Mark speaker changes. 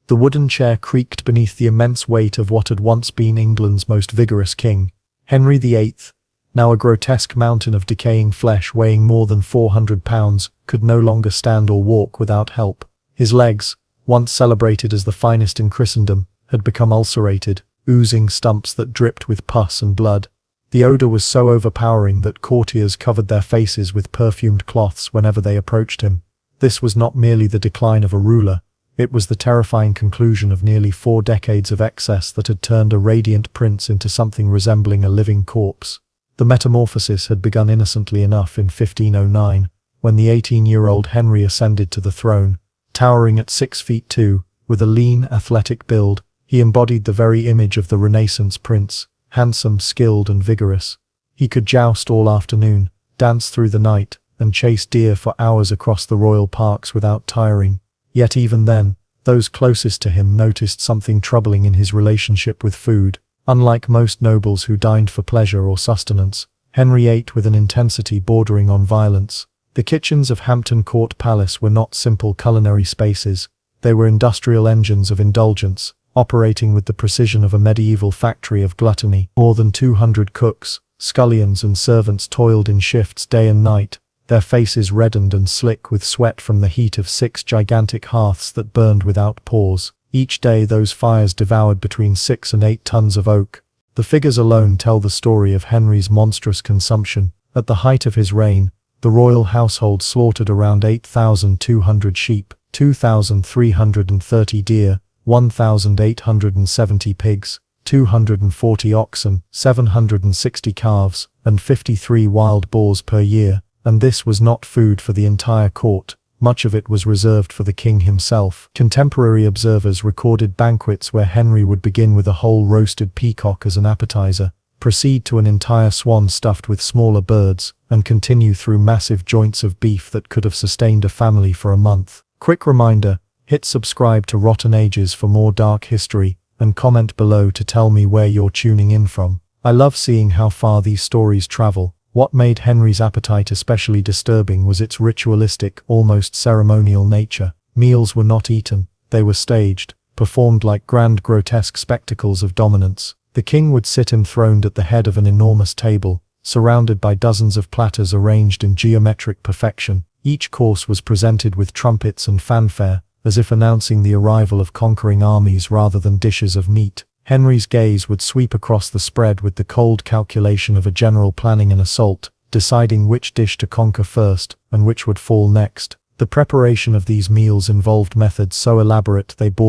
Speaker 1: The wooden chair creaked beneath the immense weight of what had once been England's most vigorous king. Henry VIII, now a grotesque mountain of decaying flesh weighing more than 400 pounds, could no longer stand or walk without help. His legs, once celebrated as the finest in Christendom, had become ulcerated, oozing stumps that dripped with pus and blood. The odor was so overpowering that courtiers covered their faces with perfumed cloths whenever they approached him. This was not merely the decline of a ruler, it was the terrifying conclusion of nearly 4 decades of excess that had turned a radiant prince into something resembling a living corpse. The metamorphosis had begun innocently enough in 1509, when the 18-year-old Henry ascended to the throne. Towering at 6 feet 2, with a lean, athletic build, he embodied the very image of the Renaissance prince, handsome, skilled and vigorous. He could joust all afternoon, dance through the night, and chase deer for hours across the royal parks without tiring. Yet even then, those closest to him noticed something troubling in his relationship with food. Unlike most nobles who dined for pleasure or sustenance, Henry ate with an intensity bordering on violence. The kitchens of Hampton Court Palace were not simple culinary spaces. They were industrial engines of indulgence, operating with the precision of a medieval factory of gluttony. More than 200 cooks, scullions and servants toiled in shifts day and night, their faces reddened and slick with sweat from the heat of 6 gigantic hearths that burned without pause. Each day those fires devoured between 6 and 8 tons of oak. The figures alone tell the story of Henry's monstrous consumption. At the height of his reign, the royal household slaughtered around 8,200 sheep, 2,330 deer, 1,870 pigs, 240 oxen, 760 calves, and 53 wild boars per year. And this was not food for the entire court. Much of it was reserved for the king himself. Contemporary observers recorded banquets where Henry would begin with a whole roasted peacock as an appetizer, proceed to an entire swan stuffed with smaller birds, and continue through massive joints of beef that could have sustained a family for a month. Quick reminder, hit subscribe to Rotten Ages for more dark history, and comment below to tell me where you're tuning in from. I love seeing how far these stories travel. What made Henry's appetite especially disturbing was its ritualistic, almost ceremonial nature. Meals were not eaten, they were staged, performed like grand grotesque spectacles of dominance. The king would sit enthroned at the head of an enormous table, surrounded by dozens of platters arranged in geometric perfection. Each course was presented with trumpets and fanfare, as if announcing the arrival of conquering armies rather than dishes of meat. Henry's gaze would sweep across the spread with the cold calculation of a general planning an assault, deciding which dish to conquer first, and which would fall next. The preparation of these meals involved methods so elaborate they bordered